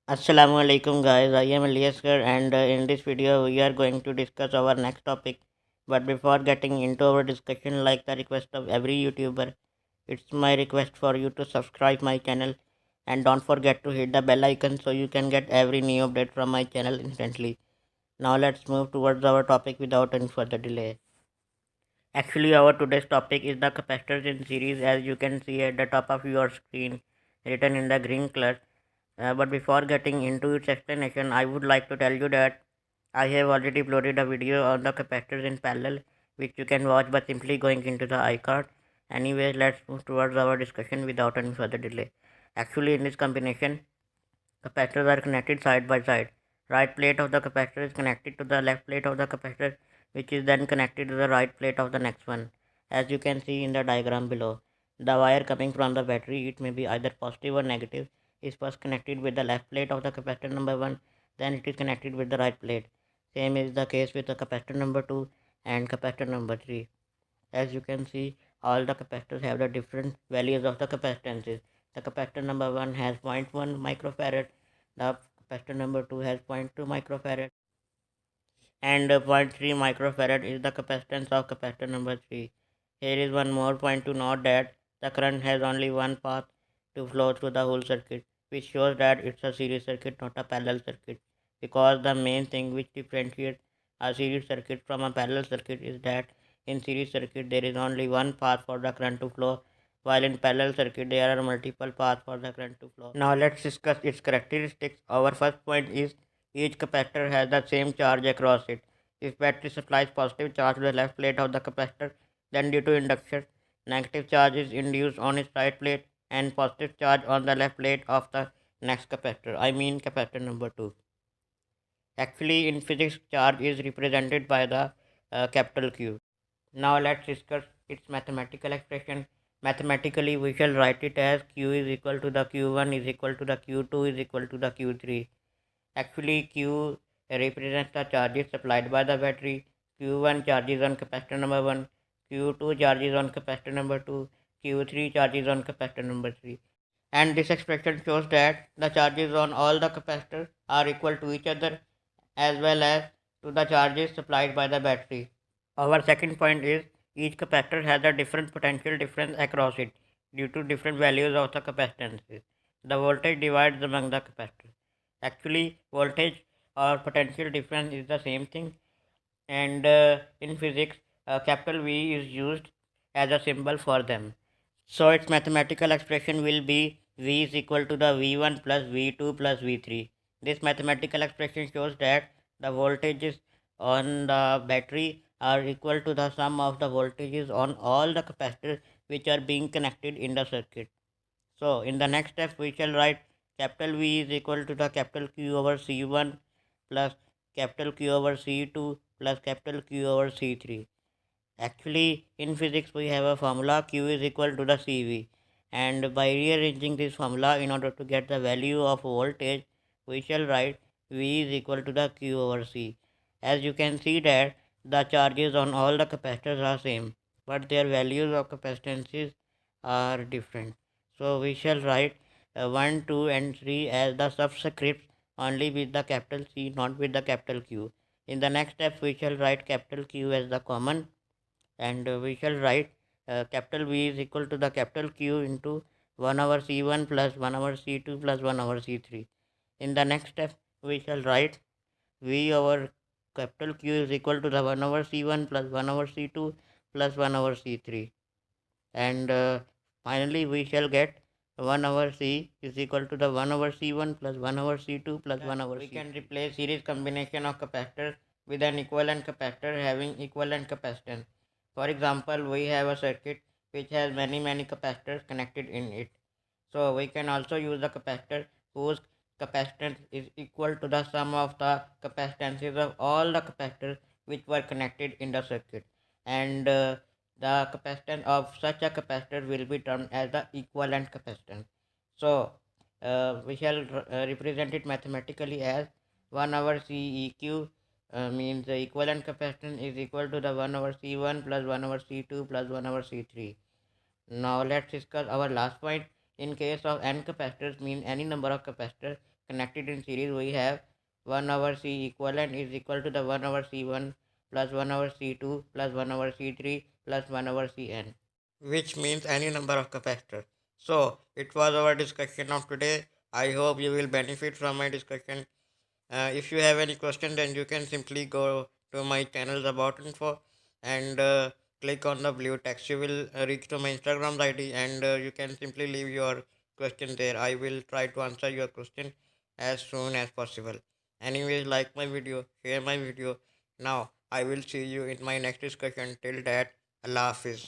Assalamualaikum guys, I am Eliasker and in this video we are going to discuss our next topic. But before getting into our discussion, like the request of every YouTuber, it's my request for you to subscribe my channel and don't forget to hit the bell icon so you can get every new update from my channel instantly. Now let's move towards our topic without any further delay. Actually, our today's topic is the capacitors in series, as you can see at the top of your screen written in the green color. But before getting into its explanation, I would like to tell you that I have already uploaded a video on the capacitors in parallel, which you can watch by simply going into the iCard. Anyways, let's move towards our discussion without any further delay. Actually, in this combination, capacitors are connected side by side. Right plate of the capacitor is connected to the left plate of the capacitor, which is then connected to the right plate of the next one. As you can see in the diagram below, the wire coming from the battery, it may be either positive or negative, is first connected with the left plate of the capacitor number 1, then it is connected with the right plate. Same is the case with the capacitor number 2 and capacitor number 3. As you can see, all the capacitors have the different values of the capacitances. The capacitor number 1 has 0.1 microfarad, the capacitor number 2 has 0.2 microfarad, and 0.3 microfarad is the capacitance of capacitor number 3. Here is one more point to note, that the current has only one path to flow through the whole circuit, which shows that it's a series circuit, not a parallel circuit, because the main thing which differentiates a series circuit from a parallel circuit is that in series circuit there is only one path for the current to flow, while in parallel circuit there are multiple paths for the current to flow. Now let's discuss its characteristics. Our first point is each capacitor has the same charge across it. If battery supplies positive charge to the left plate of the capacitor, then due to induction, negative charge is induced on its right plate and positive charge on the left plate of the next capacitor, I mean capacitor number 2. Actually, in physics, charge is represented by the capital Q. Now let's discuss its mathematical expression. Mathematically, we shall write it as Q is equal to the Q1 is equal to the Q2 is equal to the Q3. Actually, Q represents the charges supplied by the battery. Q1 charges on capacitor number 1, Q2 charges on capacitor number 2, Q3 charges on capacitor number 3. And this expression shows that the charges on all the capacitors are equal to each other as well as to the charges supplied by the battery. Our second point is each capacitor has a different potential difference across it due to different values of the capacitances. The voltage divides among the capacitors. Actually, voltage or potential difference is the same thing, and in physics, capital V is used as a symbol for them. So its mathematical expression will be V is equal to the V1 plus V2 plus V3. This mathematical expression shows that the voltages on the battery are equal to the sum of the voltages on all the capacitors which are being connected in the circuit. So in the next step we shall write capital V is equal to the capital Q over C1 plus capital Q over C2 plus capital Q over C3. Actually, in physics, we have a formula Q is equal to the CV, and by rearranging this formula in order to get the value of voltage, we shall write V is equal to the Q over C. As you can see that the charges on all the capacitors are same, but their values of capacitances are different. So we shall write 1, 2 and 3 as the subscripts only with the capital C, not with the capital Q. In the next step, we shall write capital Q as the common, and we shall write capital V is equal to the capital Q into 1 over C1 plus 1 over C2 plus 1 over C3. In the next step, we shall write V over capital Q is equal to the 1 over C1 plus 1 over C2 plus 1 over C3. And finally, we shall get 1 over C is equal to the 1 over C1 plus 1 over C2 plus 1 over C3. We can replace series combination of capacitors with an equivalent capacitor having equivalent capacitance. For example, we have a circuit which has many capacitors connected in it. So we can also use the capacitor whose capacitance is equal to the sum of the capacitances of all the capacitors which were connected in the circuit. And the capacitance of such a capacitor will be termed as the equivalent capacitance. So we shall represent it mathematically as 1 over CEQ means the equivalent capacitance is equal to the 1 over C1 plus 1 over C2 plus 1 over C3. Now let's discuss our last point. In case of n capacitors, mean any number of capacitors, connected in series, we have 1 over C equivalent is equal to the 1 over C1 plus 1 over C2 plus 1 over C3 plus 1 over Cn, which means any number of capacitors. So it was our discussion of today. I hope you will benefit from my discussion. If you have any question, then you can simply go to my channel's about info and click on the blue text. You will reach to my Instagram ID and you can simply leave your question there. I will try to answer your question as soon as possible. Anyways, like my video, share my video. Now I will see you in my next discussion. Till that, Allah Hafiz.